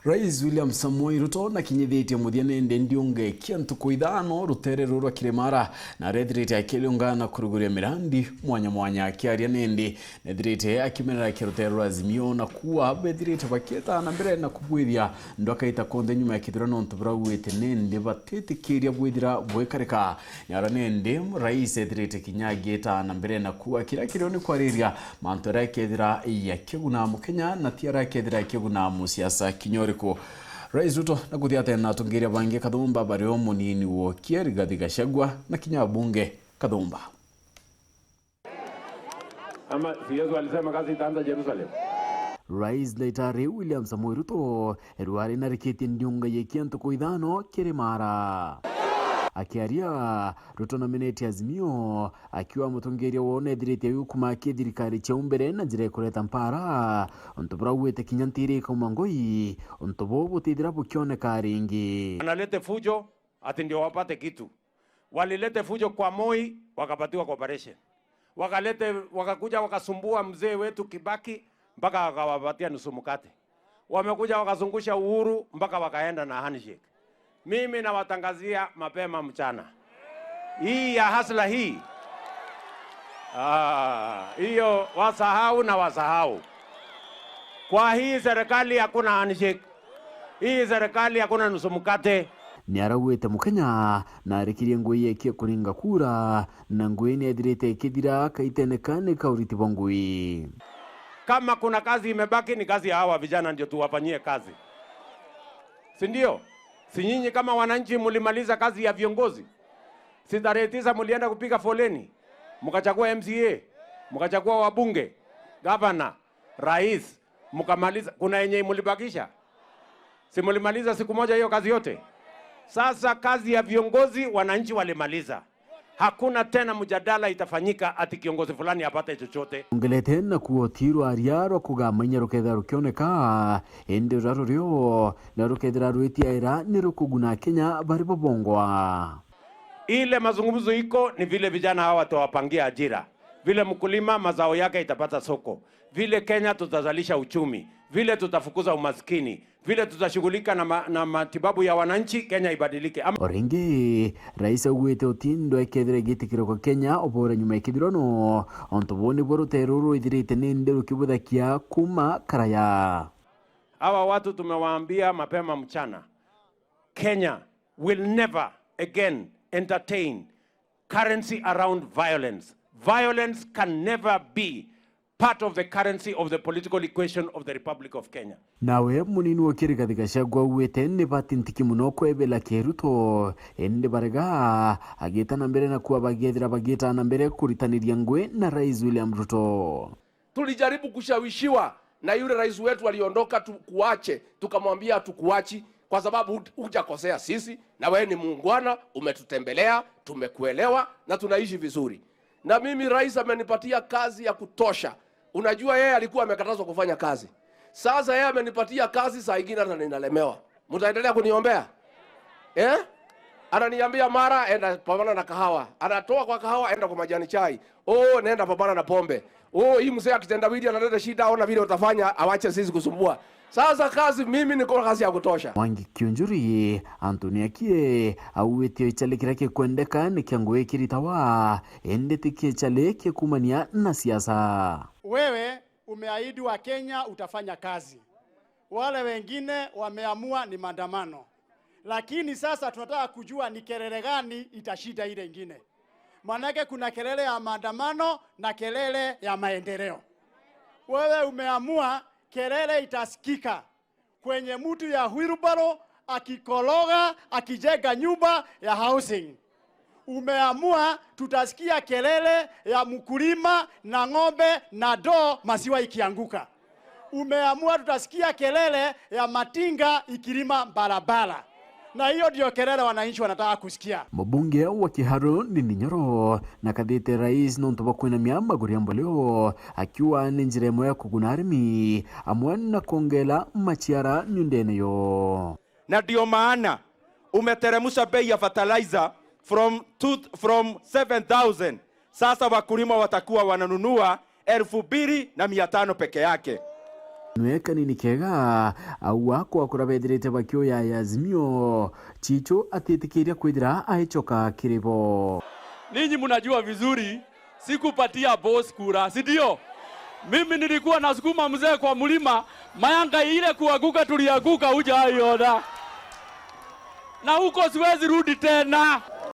Rais William Samoei Ruto na kinyithetie muthianende ndionge kiantu kuithano rutere rurwa kiremara na rethirite akiliungana kuruguria mirandi mwanya akiaria nende nethirite akimerera kirutere rwa Azimio na kuwa bethirite baketa na mbere na kubwithia ndwakaita konthe nyuma ya kithurano ntubrauite nende batetikiria bwithira bwekareka nyara nende rais ethirite kinyagita na mbere na kuwa kira kirio ni kwariria mantora kethira ya kiguna mukenya na tiara kethira kiguna musiasa kinyoriko Rais Ruto na kuthiate na tungiria bangi Kathumba bario munini wo Rigathi Gachagua na kinya bunge Kathumba. Ama Yesu alisema kazi itaanza Jerusalem. Rais Daitari William Samoei Ruto eruari na riketi ndiunga yekiantu kuithano kiremara. Akiaria Ruto nominate Azimio akiwa mutongeria wone thirite yukuma kithirikari cha umbere na njira kureta mpara ontobrauite kinyantiri kumangoi ontobo butithira bukioneka ringi analete fujo ati ndio wapate kitu. Walilete fujo kwa Moi wakapatiwa cooperation. Wakakuja wakasumbua mzee wetu Kibaki mpaka wakawapatia nusu mkate. Wamekuja wakazungusha Uhuru mpaka wakaenda na handshake. Mimi nawatangazia mapema mchana. Hii ya hasla hii. Hiyo wasahau. Kwa hii serikali hakuna handshake. Hii serikali hakuna nusu mkate. Niarawete mukenya na rikirie ngui yekie kuringa kura na ngui ni adirete kidira kaitenekane kauriti bongui. Kama kuna kazi imebaki ni kazi ya hawa vijana ndio tuwafanyie kazi. Si ndio? Si nyinyi kama wananchi mulimaliza kazi ya viongozi? Si tarehe 9 mulienda kupiga foleni? Mukachagua MCA, mukachagua wabunge, gavana, rais, mukamaliza. Kuna yenye mulibakisha? Si mulimaliza siku moja hiyo kazi yote? Sasa kazi ya viongozi wananchi walimaliza. Hakuna tena mjadala itafanyika ati kiongozi fulani apate chochote. Ongelete na kuotiru ariaro kugamanya rukethera rukioneka ende rarurio na rukethera ruitia ira ni rukuguna Kenya bari bobongwa. Ile mazungumzo iko ni vile vijana hawa tawapangia ajira. Vile mkulima mazao yake itapata soko. Vile Kenya tutazalisha uchumi. Vile tutafukuza umaskini. Vile tutashughulika na matibabu ya wananchi, Kenya ibadilike. Oringi rais Ugwete Otindo ekethire gitikiro kwa Kenya obora nyuma ikithirano ontoboni boroteruru ithirite ninde rukibuthakia kuma karaya. Hawa watu tumewaambia mapema mchana, Kenya will never again entertain currency around violence. Violence can never be part of the currency of the political equation of the Republic of Kenya. Nawe munini wo Rigathi Gachagua uwete ne batintiki muno kwebela Ruto ende barega agita na mbere na kuwa bageta na mbere kuritaniria ngwe na Rais William Ruto. Tulijaribu kushawishiwa na yule rais wetu aliondoka tukuache, tukamwambia tukuachi kwa sababu hujakosea sisi na wewe ni muungwana, umetutembelea, tumekuelewa na tunaishi vizuri. Na mimi rais amenipatia kazi ya kutosha. Unajua yeye alikuwa amekatazwa kufanya kazi. Sasa yeye amenipatia kazi, saa nyingine hata ninalemewa. Mtaendelea kuniombea? Ananiambia mara enda pambana na kahawa. Anatoa kwa kahawa enda kwa majani chai. Nenda pambana na pombe. Hii mzee akitendawili analeta shida, ona vile utafanya, awache sisi kusumbua. Sasa kazi mimi niko kazi ya kutosha. Mwangi Kiunjuri Anthony Akie awetio ichalikira ke kwendeka ni kiangwe kiritawa ende tikie chaleke kumania na siasa. Wewe umeahidi wa Kenya utafanya kazi. Wale wengine wameamua ni maandamano. Lakini sasa tunataka kujua ni kelele gani itashida ile nyingine. Manake kuna kelele ya maandamano na kelele ya maendeleo. Wewe umeamua kelele itasikika kwenye mtu ya wheelbarrow akikologa akijenga nyumba ya housing. Umeamua tutasikia kelele ya mkulima na ng'ombe na doo maziwa ikianguka. Umeamua tutasikia kelele ya matinga ikilima barabara. Na hiyo ndio kelele wananchi wanataka kusikia. Mbunge wa Kiharu Ndindi Nyoro na kadete rais nontoba kwina miamba guriambo leo akiwa ninjire ya kuguna arimi amwana kongela machiara nyundene yo. Na ndio maana umeteremusha bei ya fertilizer from 7,000. Sasa wakulima watakuwa wananunua 2,500 peke yake. nweka nini kega au wako kurabethirite bakio ya Azimio Chicho atitikiria kwithira aichoka kiribo. Ninyi mnajua vizuri sikupatia boss kura, si ndio? Mimi nilikuwa nasukuma mzee kwa mlima, mayanga ile kuanguka tulianguka hujaiona. Na huko siwezi rudi tena.